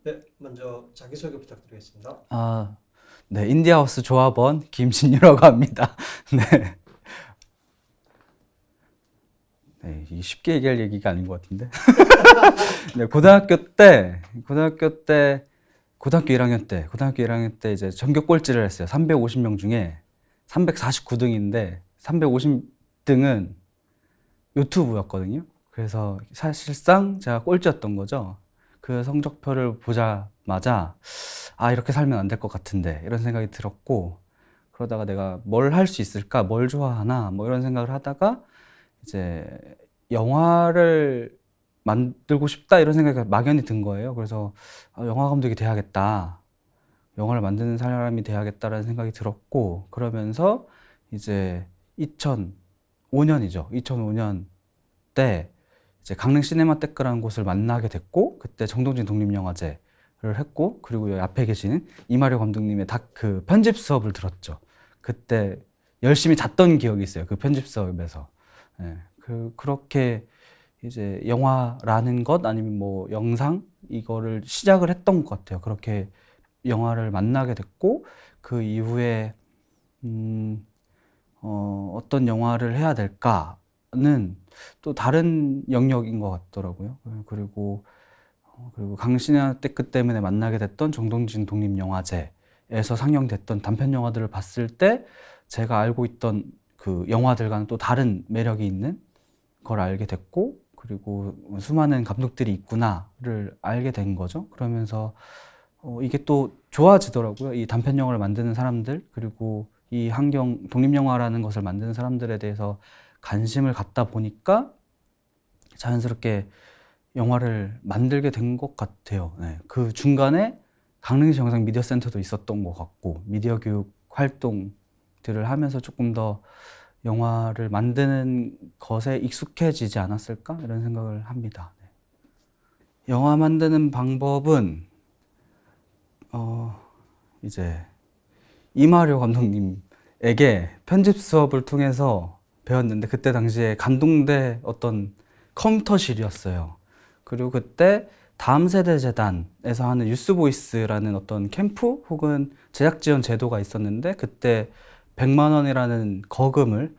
네, 먼저 자기소개 부탁드리겠습니다. 아, 네, 인디아하우스 조합원 김진유라고 합니다. 네, 네, 이게 쉽게 얘기할 얘기가 아닌 것 같은데. 네, 고등학교 1학년 때 이제 전교 꼴찌를 했어요. 350명 중에 349등인데 350등은 유튜브였거든요. 그래서 사실상 제가 꼴찌였던 거죠. 그 성적표를 보자마자 아, 이렇게 살면 안 될 것 같은데 이런 생각이 들었고 그러다가 내가 뭘 할 수 있을까? 뭘 좋아하나? 뭐 이런 생각을 하다가 이제 영화를 만들고 싶다 이런 생각이 막연히 든 거예요. 그래서 아, 영화 감독이 돼야겠다. 영화를 만드는 사람이 돼야겠다라는 생각이 들었고 그러면서 이제 2005년이죠. 2005년 때 이제 강릉 시네마테크라는 곳을 만나게 됐고 그때 정동진 독립영화제를 했고 그리고 여기 앞에 계시는 이마려 감독님의 다그 편집 수업을 들었죠. 그때 열심히 잤던 기억이 있어요. 그 편집 수업에서. 예, 그렇게 이제 영화라는 것 아니면 뭐 영상 이거를 시작을 했던 것 같아요. 그렇게 영화를 만나게 됐고 그 이후에 음, 어떤 영화를 해야 될까는 또 다른 영역인 것 같더라고요. 그리고 강신의 테크 때문에 만나게 됐던 정동진 독립영화제에서 상영됐던 단편 영화들을 봤을 때 제가 알고 있던 그 영화들과는 또 다른 매력이 있는 걸 알게 됐고 그리고 수많은 감독들이 있구나를 알게 된 거죠. 그러면서 이게 또 좋아지더라고요. 이 단편 영화를 만드는 사람들 그리고 이 환경 독립영화라는 것을 만드는 사람들에 대해서 관심을 갖다 보니까 자연스럽게 영화를 만들게 된 것 같아요. 네. 그 중간에 강릉시 영상 미디어 센터도 있었던 것 같고 미디어 교육 활동들을 하면서 조금 더 영화를 만드는 것에 익숙해지지 않았을까 이런 생각을 합니다. 네. 영화 만드는 방법은 어 이제 이마려 감독님에게 편집 수업을 통해서 배웠는데 그때 당시에 감동대 어떤 컴퓨터실이었어요. 그리고 그때 다음 세대 재단에서 하는 유스보이스라는 어떤 캠프 혹은 제작 지원 제도가 있었는데 그때 100만 원이라는 거금을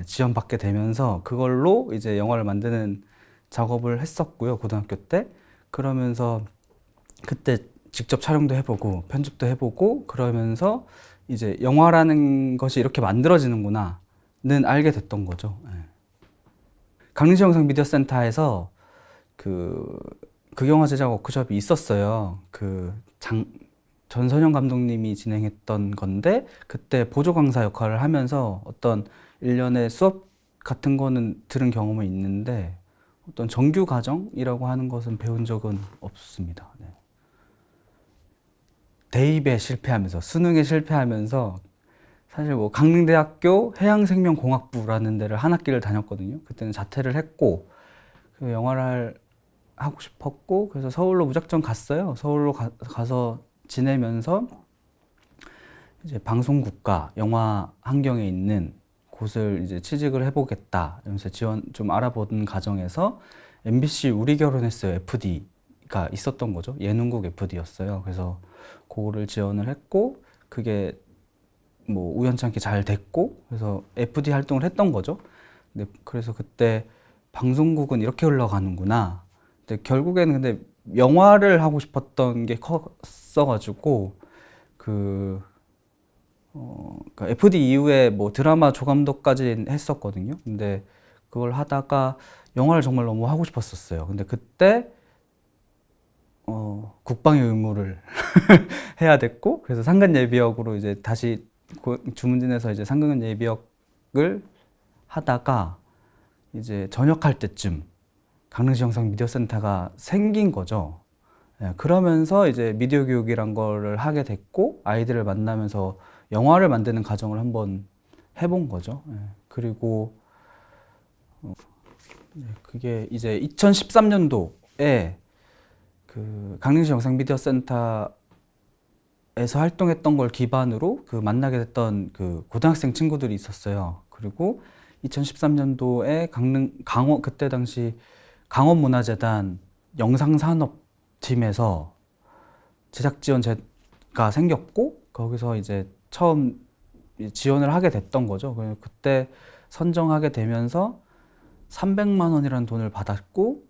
지원받게 되면서 그걸로 이제 영화를 만드는 작업을 했었고요, 고등학교 때. 그러면서 그때 직접 촬영도 해보고 편집도 해보고 그러면서 이제 영화라는 것이 이렇게 만들어지는구나는 알게 됐던 거죠. 예. 강릉시 영상 미디어 센터에서 그 극영화 제작 워크숍이 있었어요. 전선영 감독님이 진행했던 건데 그때 보조 강사 역할을 하면서 어떤 일련의 수업 같은 거는 들은 경험은 있는데 어떤 정규 과정이라고 하는 것은 배운 적은 없습니다. 네. 대입에 실패하면서 수능에 실패하면서 사실 뭐 강릉대학교 해양생명공학부라는 데를 한 학기를 다녔거든요. 그때는 자퇴를 했고 그 영화를 하고 싶었고 그래서 서울로 무작정 갔어요. 서울로 가서 지내면서 이제 방송국과 영화 환경에 있는 곳을 이제 취직을 해보겠다. 이러면서 지원 좀 알아보는 과정에서 MBC 우리 결혼했어요 FD가 있었던 거죠. 예능국 FD였어요. 그래서 그거를 지원을 했고 그게 뭐 우연찮게 잘 됐고 그래서 FD 활동을 했던 거죠. 근데 그래서 그때 방송국은 이렇게 흘러가는구나. 근데 결국에는 근데 영화를 하고 싶었던 게 컸어가지고 그 그러니까 FD 이후에 뭐 드라마 조감독까지 했었거든요. 근데 그걸 하다가 영화를 정말 너무 하고 싶었었어요. 근데 그때 국방의 의무를 해야 됐고 그래서 상근 예비역으로 이제 다시 주문진에서 이제 상근 예비역을 하다가 이제 전역할 때쯤 강릉시 영상 미디어 센터가 생긴 거죠. 예, 그러면서 이제 미디어 교육이란 거를 하게 됐고 아이들을 만나면서 영화를 만드는 과정을 한번 해본 거죠. 예, 그리고 그게 이제 2013년도에 그 강릉시 영상 미디어 센터에서 활동했던 걸 기반으로 그 만나게 됐던 그 고등학생 친구들이 있었어요. 그리고 2013년도에 강원 그때 당시 강원문화재단 영상산업팀에서 제작 지원제가 생겼고 거기서 이제 처음 지원을 하게 됐던 거죠. 그때 선정하게 되면서 300만 원이라는 돈을 받았고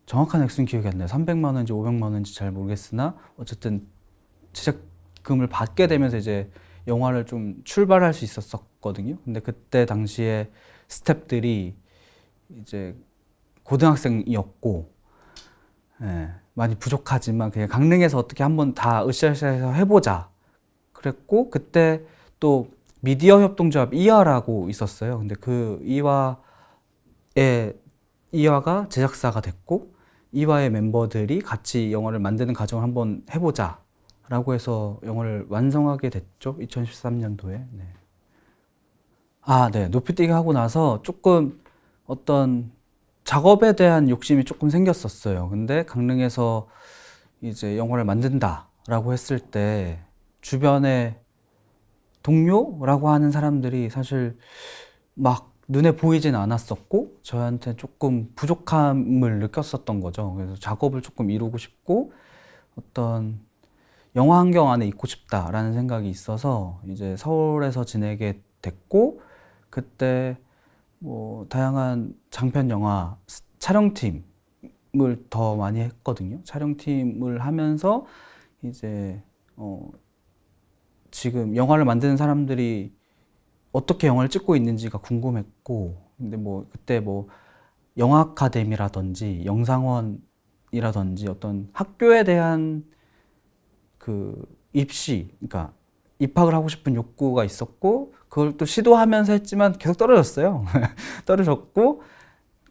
정확한 액수는 기억이 안 나요. 300만 원인지 500만 원인지 잘 모르겠으나 어쨌든 제작금을 받게 되면서 이제 영화를 좀 출발할 수 있었거든요. 근데 그때 당시에 스태프들이 이제 고등학생이었고, 예, 많이 부족하지만 그냥 강릉에서 어떻게 한번 다 으쌰으쌰해서 해보자. 그랬고 그때 또 미디어 협동조합 이화라고 있었어요. 근데 그 이화가 제작사가 됐고 이화의 멤버들이 같이 영화를 만드는 과정을 한번 해보자. 라고 해서 영화를 완성하게 됐죠. 2013년도에. 네. 네. 높이뛰기 하고 나서 조금 어떤 작업에 대한 욕심이 조금 생겼었어요. 근데 강릉에서 이제 영화를 만든다라고 했을 때 주변에 동료라고 하는 사람들이 사실 막 눈에 보이진 않았었고 저한테 조금 부족함을 느꼈었던 거죠. 그래서 작업을 조금 이루고 싶고 어떤 영화 환경 안에 있고 싶다라는 생각이 있어서 이제 서울에서 지내게 됐고 그때 뭐 다양한 장편 영화 촬영팀을 더 많이 했거든요. 촬영팀을 하면서 이제 지금 영화를 만드는 사람들이 어떻게 영화를 찍고 있는지가 궁금했고 근데 뭐 그때 뭐 영화 아카데미라든지 영상원이라든지 어떤 학교에 대한 그 그러니까 입학을 하고 싶은 욕구가 있었고 그걸 또 시도하면서 했지만 계속 떨어졌어요. 떨어졌고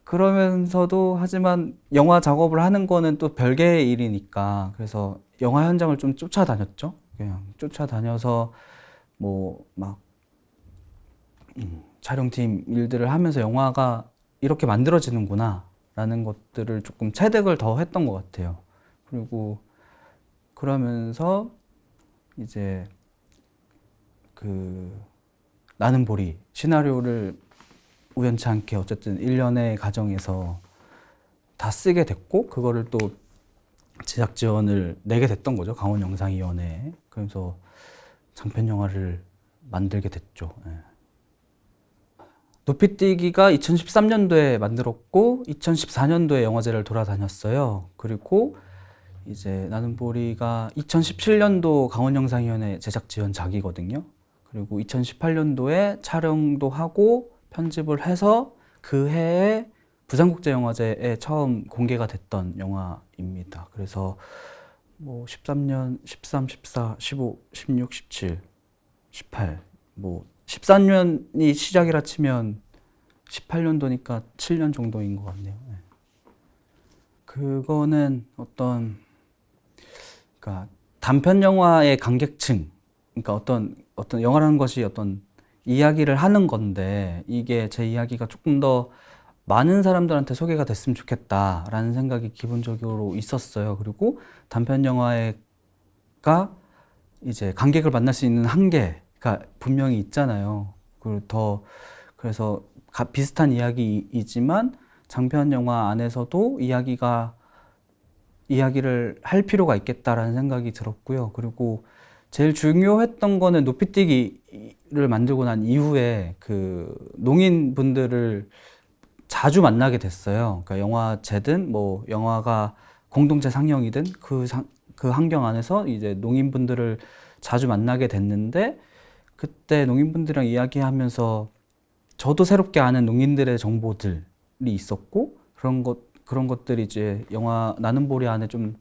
그러면서도 하지만 영화 작업을 하는 거는 또 별개의 일이니까 그래서 영화 현장을 좀 쫓아다녔죠. 그냥 쫓아다녀서 뭐 막 촬영팀 일들을 하면서 영화가 이렇게 만들어지는구나 라는 것들을 조금 체득을 더 했던 것 같아요. 그리고 그러면서 이제 그 나는 보리 시나리오를 우연치 않게 어쨌든 1년의 과정에서 다 쓰게 됐고 그거를 또 제작 지원을 내게 됐던 거죠. 강원영상위원회에. 그래서 장편 영화를 만들게 됐죠. 예. 높이뛰기가 2013년도에 만들었고 2014년도에 영화제를 돌아다녔어요. 그리고 이제 나는 보리가 2017년도 강원영상위원회 제작 지원작이거든요. 그리고 2018년도에 촬영도 하고 편집을 해서 그 해에 부산국제영화제에 처음 공개가 됐던 영화입니다. 그래서 뭐 13년, 13, 14, 15, 16, 17, 18, 뭐 14년이 시작이라 치면 18년도니까 7년 정도인 것 같네요. 네. 그거는 그러니까 단편 영화의 관객층, 그러니까 어떤 영화라는 것이 어떤 이야기를 하는 건데 이게 제 이야기가 조금 더 많은 사람들한테 소개가 됐으면 좋겠다라는 생각이 기본적으로 있었어요. 그리고 단편 영화가 이제 관객을 만날 수 있는 한계가 분명히 있잖아요. 그래서 비슷한 이야기이지만 장편 영화 안에서도 이야기를 할 필요가 있겠다라는 생각이 들었고요. 그리고 제일 중요했던 거는 높이뛰기를 만들고 난 이후에 그 농인분들을 자주 만나게 됐어요. 그러니까 영화제든 뭐 영화가 공동체 상영이든 그 환경 안에서 이제 농인분들을 자주 만나게 됐는데 그때 농인분들이랑 이야기하면서 저도 새롭게 아는 농인들의 정보들이 있었고 그런 것들이 이제 영화 나는 보리 안에 좀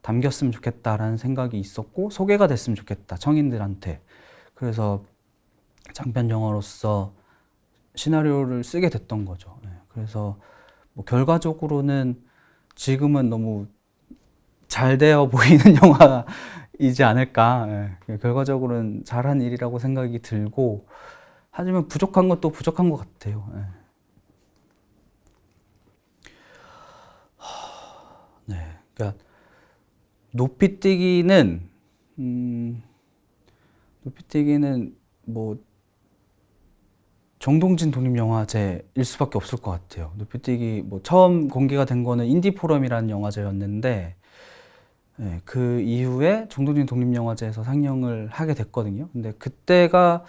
담겼으면 좋겠다라는 생각이 있었고 소개가 됐으면 좋겠다 청인들한테. 그래서 장편 영화로서 시나리오를 쓰게 됐던 거죠. 그래서 뭐 결과적으로는 지금은 너무 잘 되어 보이는 영화이지 않을까. 결과적으로는 잘한 일이라고 생각이 들고 하지만 부족한 것도 부족한 것 같아요. 네, 그러니까 높이뛰기는 뭐 정동진 독립영화제일 수밖에 없을 것 같아요. 높이뛰기 뭐 처음 공개가 된 거는 인디포럼이라는 영화제였는데 네, 그 이후에 정동진 독립영화제에서 상영을 하게 됐거든요. 근데 그때가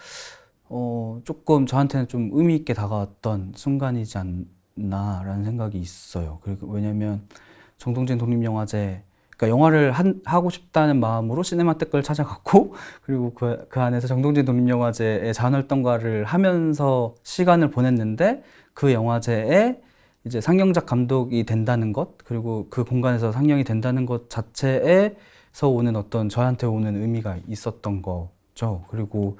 조금 저한테는 좀 의미 있게 다가왔던 순간이지 않나라는 생각이 있어요. 그리고 왜냐면 정동진 독립영화제, 그러니까 영화를 하고 싶다는 마음으로 시네마테크를 찾아갔고, 그리고 그 안에서 정동진 독립영화제의 자원활동가를 하면서 시간을 보냈는데, 그 영화제에 이제 상영작 감독이 된다는 것, 그리고 그 공간에서 상영이 된다는 것 자체에서 오는 어떤 저한테 오는 의미가 있었던 거죠. 그리고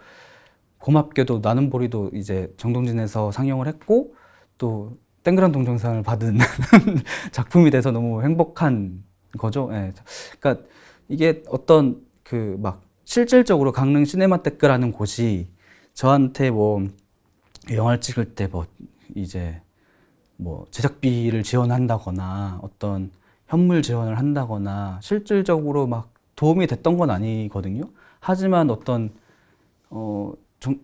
고맙게도 나는 보리도 이제 정동진에서 상영을 했고, 또 땡그란 동정상을 받은 작품이 돼서 너무 행복한 거죠. 예. 그러니까 이게 어떤 그 막 실질적으로 강릉 시네마테크라는 곳이 저한테 뭐 영화를 찍을 때 뭐 이제 뭐 제작비를 지원한다거나 어떤 현물 지원을 한다거나 실질적으로 막 도움이 됐던 건 아니거든요. 하지만 어떤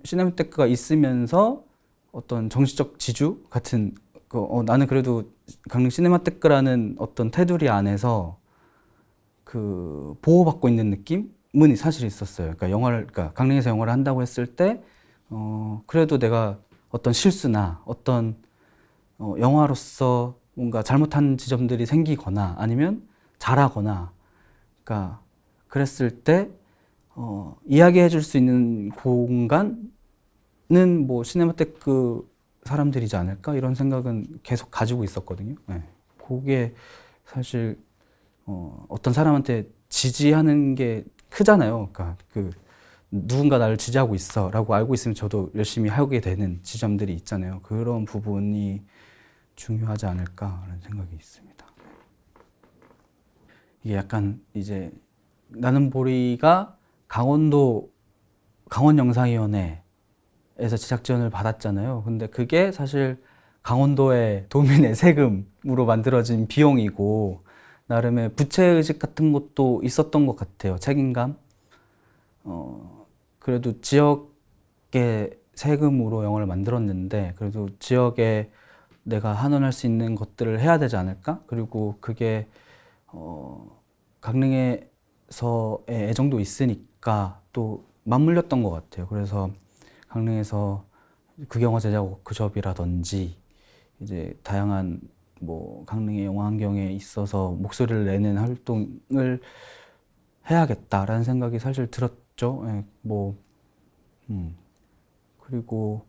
시네마테크가 있으면서 어떤 정치적 지주 같은 나는 그래도 강릉 시네마테크라는 어떤 테두리 안에서 그 보호받고 있는 느낌은 사실 있었어요. 그러니까 강릉에서 영화를 한다고 했을 때 그래도 내가 어떤 실수나 어떤 영화로서 뭔가 잘못한 지점들이 생기거나 아니면 잘하거나, 그러니까 그랬을 때 이야기해 줄 수 있는 공간은 뭐 시네마테크 사람들이지 않을까 이런 생각은 계속 가지고 있었거든요. 네. 그게 사실 어떤 사람한테 지지하는 게 크잖아요. 그러니까 누군가 나를 지지하고 있어라고 알고 있으면 저도 열심히 하게 되는 지점들이 있잖아요. 그런 부분이 중요하지 않을까라는 생각이 있습니다. 이게 약간 이제 나는 보리가 강원영상위원회에서 제작 지원을 받았잖아요. 근데 그게 사실 강원도의 도민의 세금으로 만들어진 비용이고 나름의 부채의식 같은 것도 있었던 것 같아요. 책임감. 그래도 지역의 세금으로 영화를 만들었는데 그래도 지역에 내가 한원할 수 있는 것들을 해야 되지 않을까? 그리고 그게 강릉에서의 애정도 있으니까 또 맞물렸던 것 같아요. 그래서 강릉에서 국영화 제작 워크숍이라든지 이제 다양한 뭐 강릉의 영화 환경에 있어서 목소리를 내는 활동을 해야겠다라는 생각이 사실 들었죠. 예, 그리고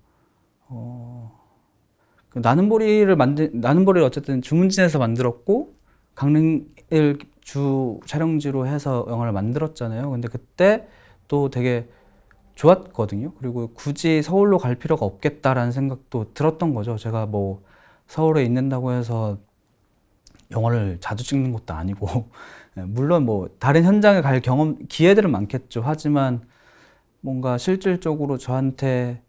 나는 보리를 어쨌든 주문진에서 만들었고 강릉을 주 촬영지로 해서 영화를 만들었잖아요. 근데 그때 또 되게 좋았거든요. 그리고 굳이 서울로 갈 필요가 없겠다라는 생각도 들었던 거죠. 제가 뭐 서울에 있는다고 해서 영화를 자주 찍는 것도 아니고 물론 뭐 다른 현장에 갈 기회들은 많겠죠. 하지만 뭔가 실질적으로 저한테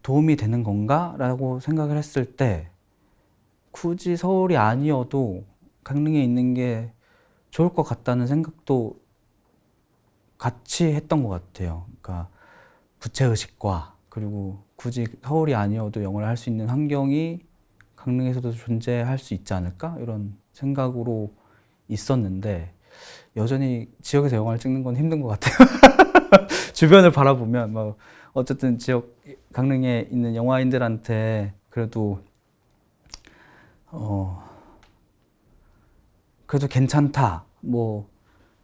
도움이 되는 건가? 라고 생각을 했을 때 굳이 서울이 아니어도 강릉에 있는 게 좋을 것 같다는 생각도 같이 했던 것 같아요. 그러니까 부채의식과 그리고 굳이 서울이 아니어도 영어를 할 수 있는 환경이 강릉에서도 존재할 수 있지 않을까? 이런 생각으로 있었는데 여전히 지역에서 영화를 찍는 건 힘든 것 같아요. 주변을 바라보면 뭐 어쨌든 강릉에 있는 영화인들한테 그래도 괜찮다, 뭐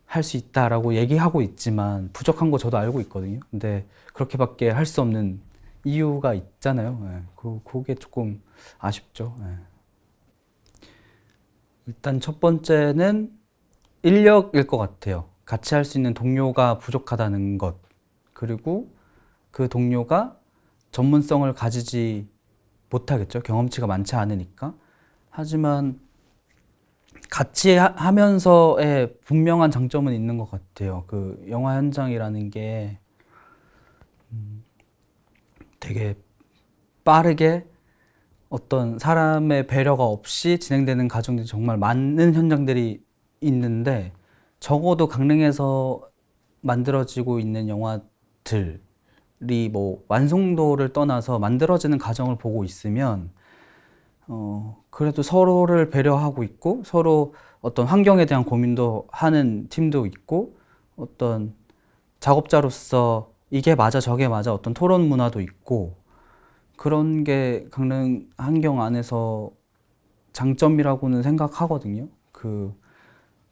할 수 있다라고 얘기하고 있지만 부족한 거 저도 알고 있거든요. 근데 그렇게밖에 할 수 없는 이유가 있잖아요. 예, 그게 조금 아쉽죠. 예. 일단 첫 번째는 인력일 것 같아요. 같이 할 수 있는 동료가 부족하다는 것. 그리고 그 동료가 전문성을 가지지 못하겠죠. 경험치가 많지 않으니까. 하지만 같이 하면서의 분명한 장점은 있는 것 같아요. 그 영화 현장이라는 게 되게 빠르게 어떤 사람의 배려가 없이 진행되는 과정들이 정말 많은 현장들이 있는데 적어도 강릉에서 만들어지고 있는 영화들이 뭐 완성도를 떠나서 만들어지는 과정을 보고 있으면 그래도 서로를 배려하고 있고 서로 어떤 환경에 대한 고민도 하는 팀도 있고 어떤 작업자로서 이게 맞아 저게 맞아 어떤 토론 문화도 있고 그런 게 강릉 환경 안에서 장점이라고는 생각하거든요.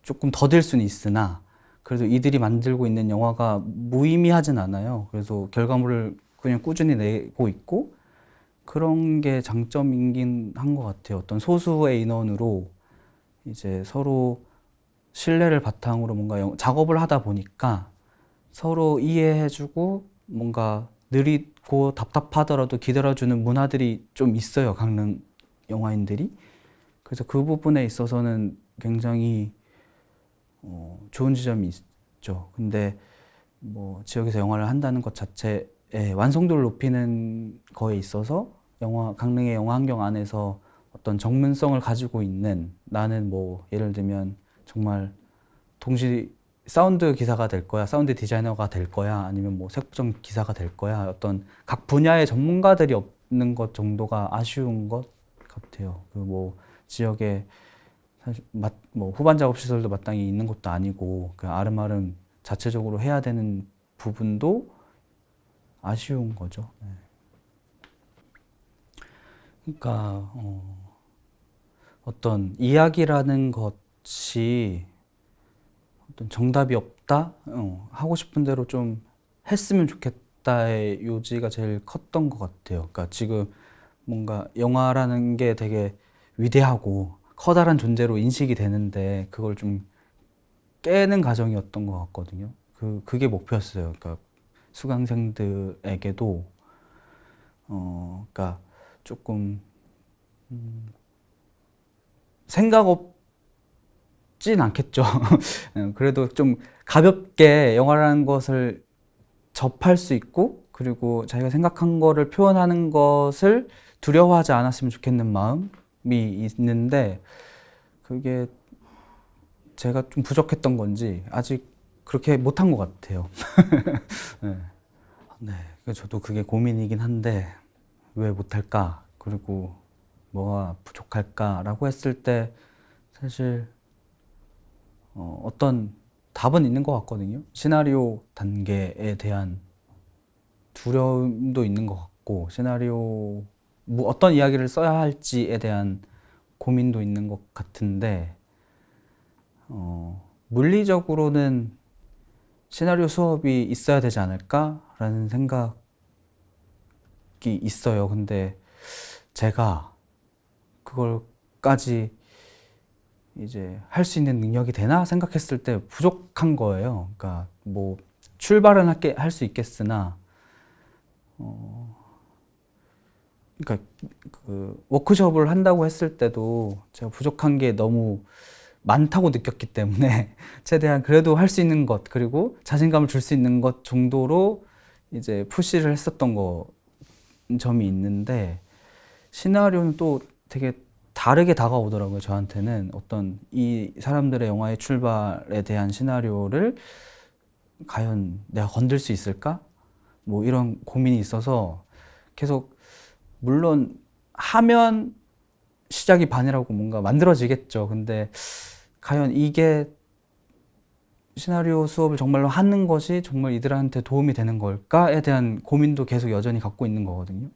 조금 더딜 수는 있으나 그래도 이들이 만들고 있는 영화가 무의미하진 않아요. 그래서 결과물을 그냥 꾸준히 내고 있고 그런 게 장점이긴 한 것 같아요. 어떤 소수의 인원으로 이제 서로 신뢰를 바탕으로 뭔가 작업을 하다 보니까 서로 이해해주고 뭔가 느리고 답답하더라도 기다려주는 문화들이 좀 있어요. 강릉 영화인들이. 그래서 그 부분에 있어서는 굉장히 좋은 지점이 있죠. 근데 뭐 지역에서 영화를 한다는 것 자체에 완성도를 높이는 거에 있어서 강릉의 영화 환경 안에서 어떤 전문성을 가지고 있는 나는 뭐 예를 들면 정말 동시 사운드 기사가 될 거야, 사운드 디자이너가 될 거야, 아니면 뭐 색보정 기사가 될 거야. 어떤 각 분야의 전문가들이 없는 것 정도가 아쉬운 것 같아요. 그 뭐 지역에 사실 뭐 후반 작업 시설도 마땅히 있는 것도 아니고 그 아름아름 자체적으로 해야 되는 부분도 아쉬운 거죠. 네. 그러니까 어떤 이야기라는 것이 어떤 정답이 없다. 하고 싶은 대로 좀 했으면 좋겠다의 요지가 제일 컸던 것 같아요. 그러니까 지금 뭔가 영화라는 게 되게 위대하고 커다란 존재로 인식이 되는데 그걸 좀 깨는 과정이었던 것 같거든요. 그게 목표였어요. 그러니까 수강생들에게도 그러니까 조금 생각 없진 않겠죠. 그래도 좀 가볍게 영화라는 것을 접할 수 있고 그리고 자기가 생각한 거를 표현하는 것을 두려워하지 않았으면 좋겠는 마음이 있는데 그게 제가 좀 부족했던 건지 아직 그렇게 못한 것 같아요. 네. 네. 그래서 저도 그게 고민이긴 한데 왜 못할까? 그리고 뭐가 부족할까라고 했을 때 사실 어떤 답은 있는 것 같거든요. 시나리오 단계에 대한 두려움도 있는 것 같고 시나리오 뭐 어떤 이야기를 써야 할지에 대한 고민도 있는 것 같은데 물리적으로는 시나리오 수업이 있어야 되지 않을까라는 생각이 있어요. 근데 제가 그걸까지 이제 할 수 있는 능력이 되나 생각했을 때 부족한 거예요. 그러니까 뭐 출발은 할 수 있겠으나 그러니까 그 워크숍을 한다고 했을 때도 제가 부족한 게 너무 많다고 느꼈기 때문에 최대한 그래도 할 수 있는 것 그리고 자신감을 줄 수 있는 것 정도로 이제 푸시를 했었던 점이 있는데 시나리오는 또 되게 다르게 다가오더라고요. 저한테는 어떤 이 사람들의 영화의 출발에 대한 시나리오를 과연 내가 건들 수 있을까? 뭐 이런 고민이 있어서 계속 물론 하면 시작이 반이라고 뭔가 만들어지겠죠. 근데 과연 이게 시나리오 수업을 정말로 하는 것이 정말 이들한테 도움이 되는 걸까에 대한 고민도 계속 여전히 갖고 있는 거거든요.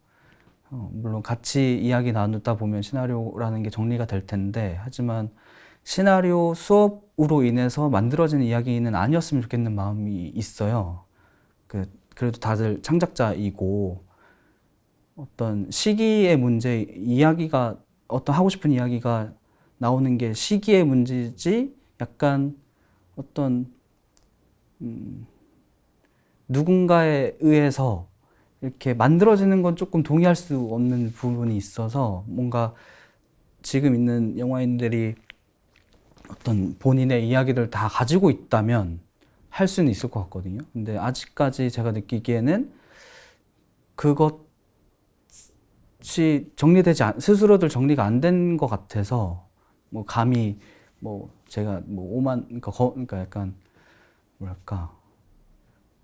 물론 같이 이야기 나누다 보면 시나리오라는 게 정리가 될 텐데, 하지만 시나리오 수업으로 인해서 만들어지는 이야기는 아니었으면 좋겠는 마음이 있어요. 그래도 다들 창작자이고, 어떤 시기의 문제, 어떤 하고 싶은 이야기가 나오는 게 시기의 문제지, 약간 어떤, 누군가에 의해서 이렇게 만들어지는 건 조금 동의할 수 없는 부분이 있어서 뭔가 지금 있는 영화인들이 어떤 본인의 이야기를 다 가지고 있다면 할 수는 있을 것 같거든요. 근데 아직까지 제가 느끼기에는 그것이 스스로들 정리가 안 된 것 같아서 뭐 감히 뭐 제가 뭐 그러니까 약간 뭐랄까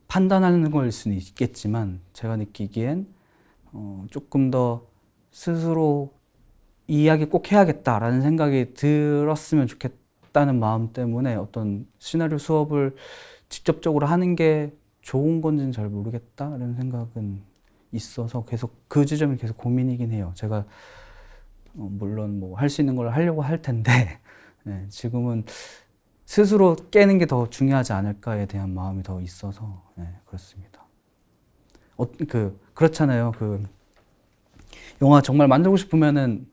판단하는 걸 수는 있겠지만 제가 느끼기엔 조금 더 스스로 이 이야기 꼭 해야겠다라는 생각이 들었으면 좋겠다는 마음 때문에 어떤 시나리오 수업을 직접적으로 하는 게 좋은 건지는 잘 모르겠다라는 생각은 있어서 계속 그 지점이 계속 고민이긴 해요. 제가 물론 뭐 할 수 있는 걸 하려고 할 텐데 네, 지금은 스스로 깨는 게 더 중요하지 않을까에 대한 마음이 더 있어서 네, 그렇습니다. 그렇잖아요. 영화 정말 만들고 싶으면은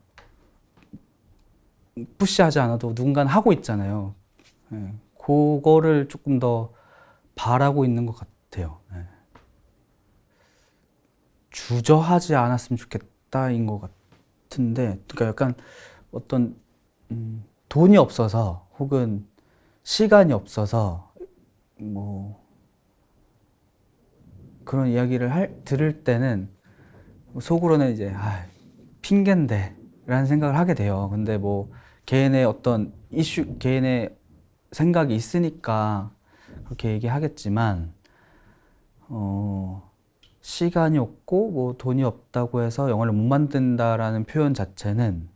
푸시하지 않아도 누군가는 하고 있잖아요. 예, 그거를 조금 더 바라고 있는 것 같아요. 예. 주저하지 않았으면 좋겠다인 것 같은데, 그러니까 약간 어떤 돈이 없어서 혹은 시간이 없어서 뭐 그런 이야기를 들을 때는 속으로는 이제 핑계인데 라는 생각을 하게 돼요. 근데 뭐 개인의 어떤 개인의 생각이 있으니까 그렇게 얘기하겠지만 시간이 없고 뭐 돈이 없다고 해서 영화를 못 만든다라는 표현 자체는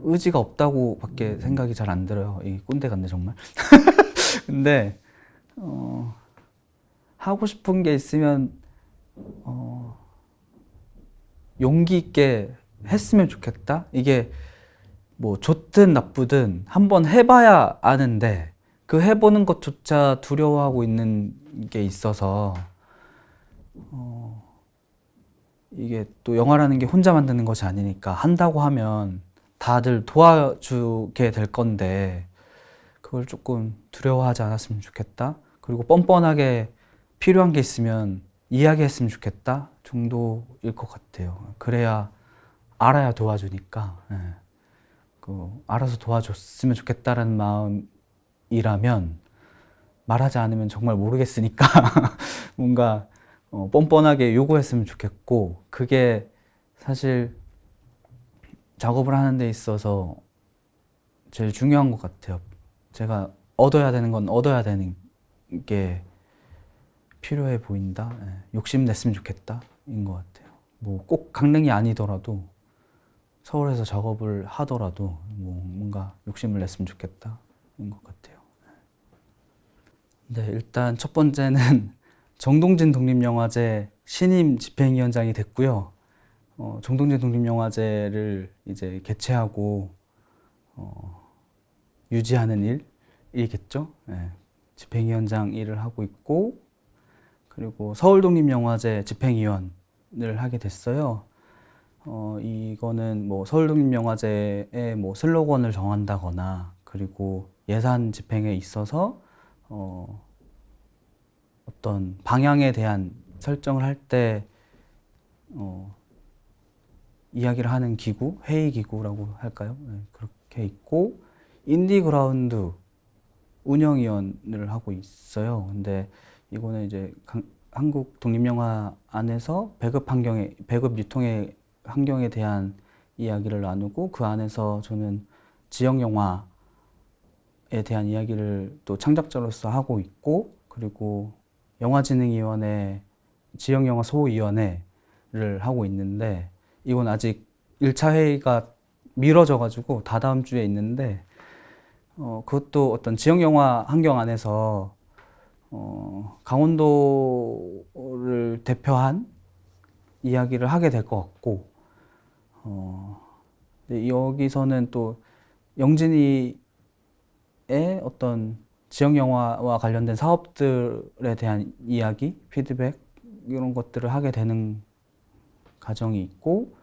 의지가 없다고 밖에 생각이 잘 안 들어요. 이 꼰대 같네 정말. 근데 하고 싶은 게 있으면 용기 있게 했으면 좋겠다. 이게 뭐 좋든 나쁘든 한번 해봐야 아는데 그 해보는 것조차 두려워하고 있는 게 있어서 이게 또 영화라는 게 혼자 만드는 것이 아니니까 한다고 하면 다들 도와주게 될 건데 그걸 조금 두려워하지 않았으면 좋겠다. 그리고 뻔뻔하게 필요한 게 있으면 이야기했으면 좋겠다 정도일 것 같아요. 그래야 알아야 도와주니까. 예. 알아서 도와줬으면 좋겠다라는 마음이라면 말하지 않으면 정말 모르겠으니까 뭔가 뻔뻔하게 요구했으면 좋겠고 그게 사실 작업을 하는 데 있어서 제일 중요한 것 같아요. 제가 얻어야 되는 건 얻어야 되는 게 필요해 보인다. 예. 욕심냈으면 좋겠다 인 것 같아요. 뭐 꼭 강릉이 아니더라도 서울에서 작업을 하더라도 뭐 뭔가 욕심을 냈으면 좋겠다인 것 같아요. 네, 일단 첫 번째는 정동진 독립영화제 신임 집행위원장이 됐고요. 정동진 독립영화제를 이제 개최하고 유지하는 일이겠죠. 네, 집행위원장 일을 하고 있고 그리고 서울독립영화제 집행위원을 하게 됐어요. 이거는 뭐 서울독립영화제의 뭐 슬로건을 정한다거나 그리고 예산 집행에 있어서 어떤 방향에 대한 설정을 할 때 이야기를 하는 기구, 회의 기구라고 할까요? 네, 그렇게 있고 인디그라운드 운영위원을 하고 있어요. 근데 이거는 이제 한국 독립영화 안에서 배급 유통의 환경에 대한 이야기를 나누고 그 안에서 저는 지역 영화에 대한 이야기를 또 창작자로서 하고 있고 그리고 영화진흥위원회 지역 영화 소위원회를 하고 있는데 이건 아직 1차 회의가 미뤄져 가지고 다다음 주에 있는데 그것도 어떤 지역 영화 환경 안에서 강원도를 대표한 이야기를 하게 될 것 같고 여기서는 또 영진이의 어떤 지역 영화와 관련된 사업들에 대한 이야기, 피드백 이런 것들을 하게 되는 과정이 있고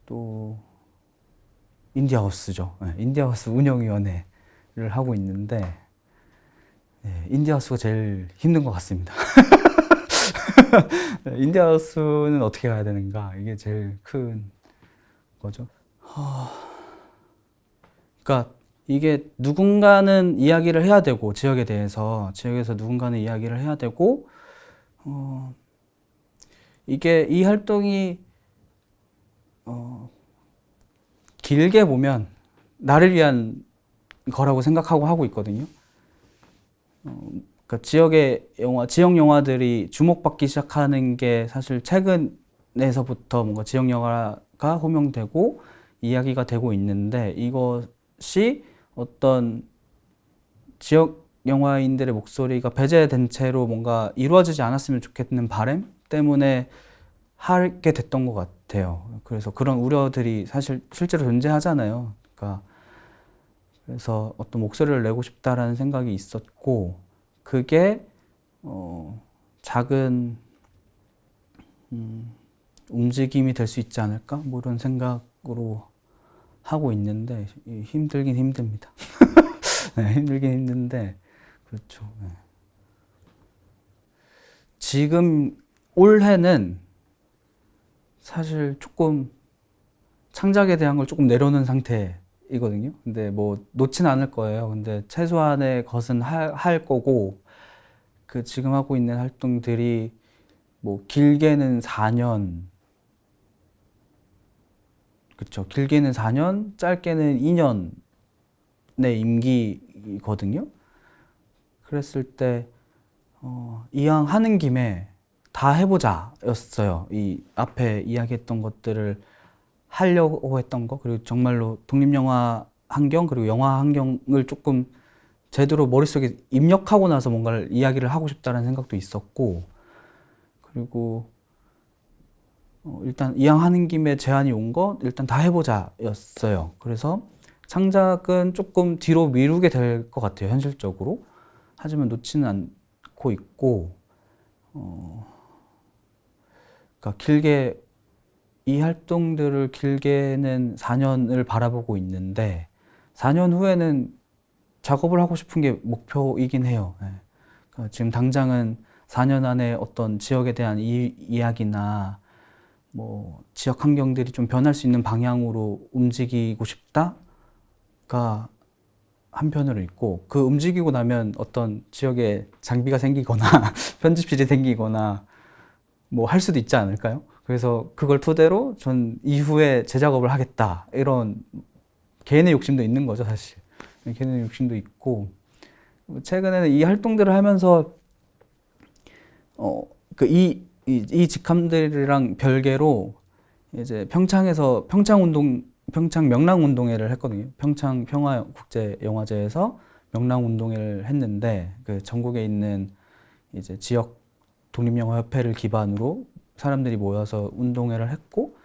또 인디하우스죠. 네, 인디하우스 운영위원회를 하고 있는데 네, 인디하우스가 제일 힘든 것 같습니다. 인디하우스는 어떻게 가야 되는가 이게 제일 큰 거죠. 그러니까 이게 누군가는 이야기를 해야 되고 지역에서 누군가는 이야기를 해야 되고 이게 이 활동이 길게 보면 나를 위한 거라고 생각하고 하고 있거든요. 그러니까 지역 영화들이 주목받기 시작하는 게 사실 최근에서부터 뭔가 지역 영화가 호명되고 이야기가 되고 있는데 이것이 어떤 지역 영화인들의 목소리가 배제된 채로 뭔가 이루어지지 않았으면 좋겠는 바람 때문에 하게 됐던 것 같아요. 그래서 그런 우려들이 사실 실제로 존재하잖아요. 그러니까 그래서 어떤 목소리를 내고 싶다라는 생각이 있었고 그게 작은 움직임이 될 수 있지 않을까? 뭐 이런 생각으로 하고 있는데 힘들긴 힘듭니다. 네, 힘들긴 힘든데 그렇죠. 네. 지금 올해는 사실 조금 창작에 대한 걸 조금 내려놓은 상태이거든요. 근데 뭐 놓진 않을 거예요. 근데 최소한의 것은 할 거고 그 지금 하고 있는 활동들이 뭐 길게는 4년, 그렇죠. 길게는 4년, 짧게는 2년의 임기거든요. 그랬을 때 이왕 하는 김에 다 해보자였어요. 이 앞에 이야기했던 것들을 하려고 했던 거, 그리고 정말로 독립영화 환경, 그리고 영화 환경을 조금 제대로 머릿속에 입력하고 나서 뭔가를 이야기를 하고 싶다는 생각도 있었고, 그리고 일단 이왕 하는 김에 제안이 온 거 일단 다 해보자였어요. 그래서 창작은 조금 뒤로 미루게 될 것 같아요, 현실적으로. 하지만 놓지는 않고 있고, 그러니까 길게 이 활동들을 길게는 4년을 바라보고 있는데 4년 후에는 작업을 하고 싶은 게 목표이긴 해요. 예. 그러니까 지금 당장은 4년 안에 어떤 지역에 대한 이야기나 뭐 지역 환경들이 좀 변할 수 있는 방향으로 움직이고 싶다가 한편으로 있고 그 움직이고 나면 어떤 지역에 장비가 생기거나 편집실이 생기거나 뭐 할 수도 있지 않을까요? 그래서 그걸 토대로 전 이후에 제작업을 하겠다 이런 개인의 욕심도 있는 거죠, 사실. 개인의 욕심도 있고 최근에는 이 활동들을 하면서 이 직함들이랑 별개로 이제 평창에서 평창 명랑운동회를 했거든요. 평창 평화국제영화제에서 명랑운동회를 했는데 그 전국에 있는 이제 지역 독립영화협회를 기반으로 사람들이 모여서 운동회를 했고,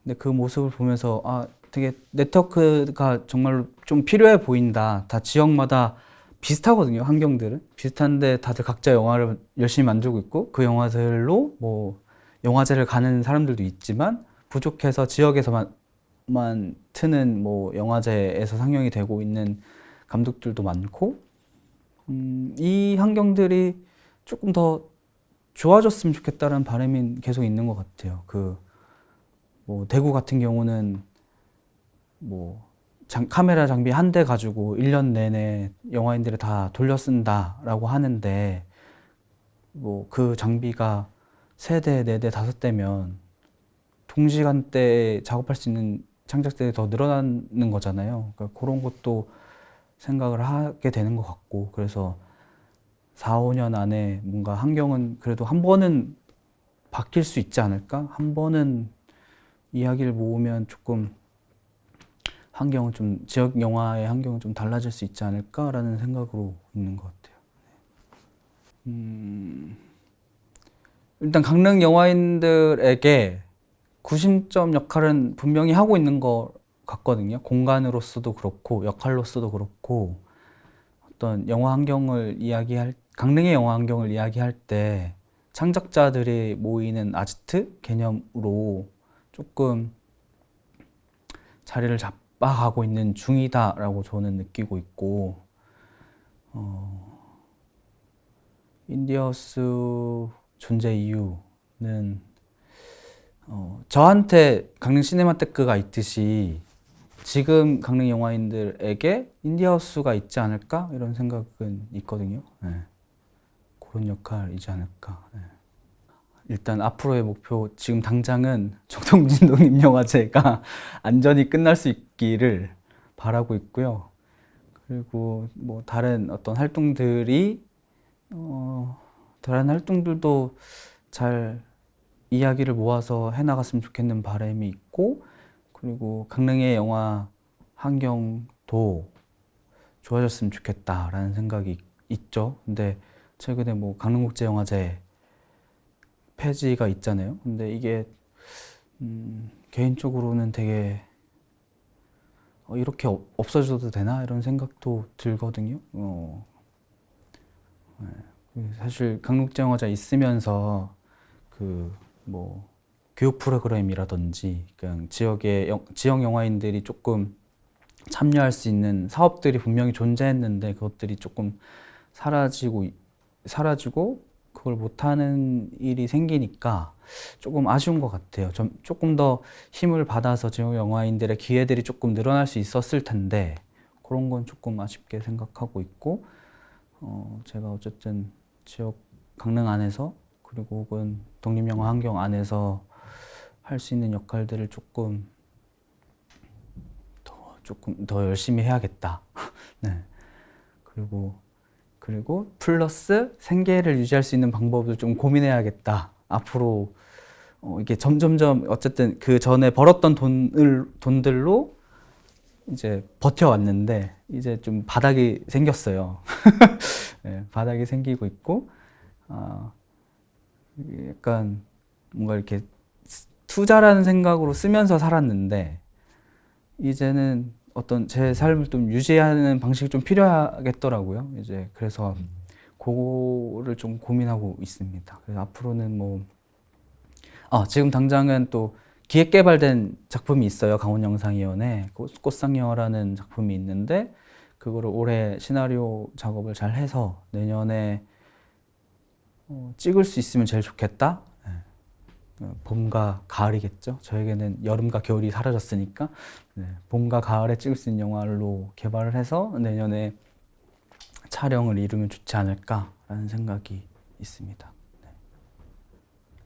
근데 그 모습을 보면서 아 되게 네트워크가 정말로 좀 필요해 보인다. 다 지역마다 비슷하거든요. 환경들은 비슷한데 다들 각자 영화를 열심히 만들고 있고 그 영화들로 뭐 영화제를 가는 사람들도 있지만 부족해서 지역에서만 트는 뭐 영화제에서 상영이 되고 있는 감독들도 많고 이 환경들이 조금 더 좋아졌으면 좋겠다는 바람이 계속 있는 것 같아요. 그 뭐 대구 같은 경우는 뭐 카메라 장비 한 대 가지고 1년 내내 영화인들이 다 돌려 쓴다라고 하는데 뭐 그 장비가 3대, 4대, 5대면 동시간대에 작업할 수 있는 창작들이 더 늘어나는 거잖아요. 그러니까 그런 것도 생각을 하게 되는 것 같고 그래서 4, 5년 안에 뭔가 환경은 그래도 한 번은 바뀔 수 있지 않을까? 한 번은 이야기를 모으면 조금 환경은 좀 지역 영화의 환경은 좀 달라질 수 있지 않을까라는 생각으로 있는 것 같아요. 일단 강릉 영화인들에게 구심점 역할은 분명히 하고 있는 것 같거든요. 공간으로서도 그렇고 역할로서도 그렇고 어떤 영화 환경을 강릉의 영화 환경을 이야기할 때 창작자들이 모이는 아지트 개념으로 조금 자리를 잡아가고 있는 중이다라고 저는 느끼고 있고 인디어스 존재 이유는 저한테 강릉 시네마테크가 있듯이 지금 강릉 영화인들에게 인디하우스가 있지 않을까 이런 생각은 있거든요. 네. 그런 역할이지 않을까. 네. 일단 앞으로의 목표 지금 당장은 정동진 독립영화제가 안전히 끝날 수 있기를 바라고 있고요. 그리고 뭐 다른 활동들도 잘 이야기를 모아서 해나갔으면 좋겠는 바람이 있고 그리고 강릉의 영화 환경도 좋아졌으면 좋겠다라는 생각이 있죠. 근데 최근에 뭐 강릉국제영화제 폐지가 있잖아요. 근데 이게 개인적으로는 되게 이렇게 없어져도 되나 이런 생각도 들거든요. 사실 강릉국제영화제 있으면서 그 뭐 교육 프로그램이라든지 그냥 지역 영화인들이 조금 참여할 수 있는 사업들이 분명히 존재했는데 그것들이 조금 사라지고 그걸 못하는 일이 생기니까 조금 아쉬운 것 같아요. 조금 더 힘을 받아서 지역 영화인들의 기회들이 조금 늘어날 수 있었을 텐데 그런 건 조금 아쉽게 생각하고 있고 제가 어쨌든 지역 강릉 안에서 그리고 혹은 독립영화 환경 안에서 할 수 있는 역할들을 조금 더 열심히 해야겠다. 네. 그리고 플러스 생계를 유지할 수 있는 방법을 좀 고민해야겠다. 앞으로 이게 점점점 어쨌든 그 전에 벌었던 돈들로 이제 버텨왔는데 이제 좀 바닥이 생겼어요. 네, 바닥이 생기고 있고 약간 뭔가 이렇게 투자라는 생각으로 쓰면서 살았는데 이제는 어떤 제 삶을 좀 유지하는 방식이 좀 필요하겠더라고요. 이제 그래서 그거를 좀 고민하고 있습니다. 그래서 앞으로는 뭐 지금 당장은 또 기획 개발된 작품이 있어요. 강원영상위원회 꽃상여라는 작품이 있는데 그거를 올해 시나리오 작업을 잘 해서 내년에 찍을 수 있으면 제일 좋겠다. 봄과 가을이겠죠. 저에게는 여름과 겨울이 사라졌으니까 봄과 가을에 찍을 수 있는 영화로 개발을 해서 내년에 촬영을 이루면 좋지 않을까라는 생각이 있습니다.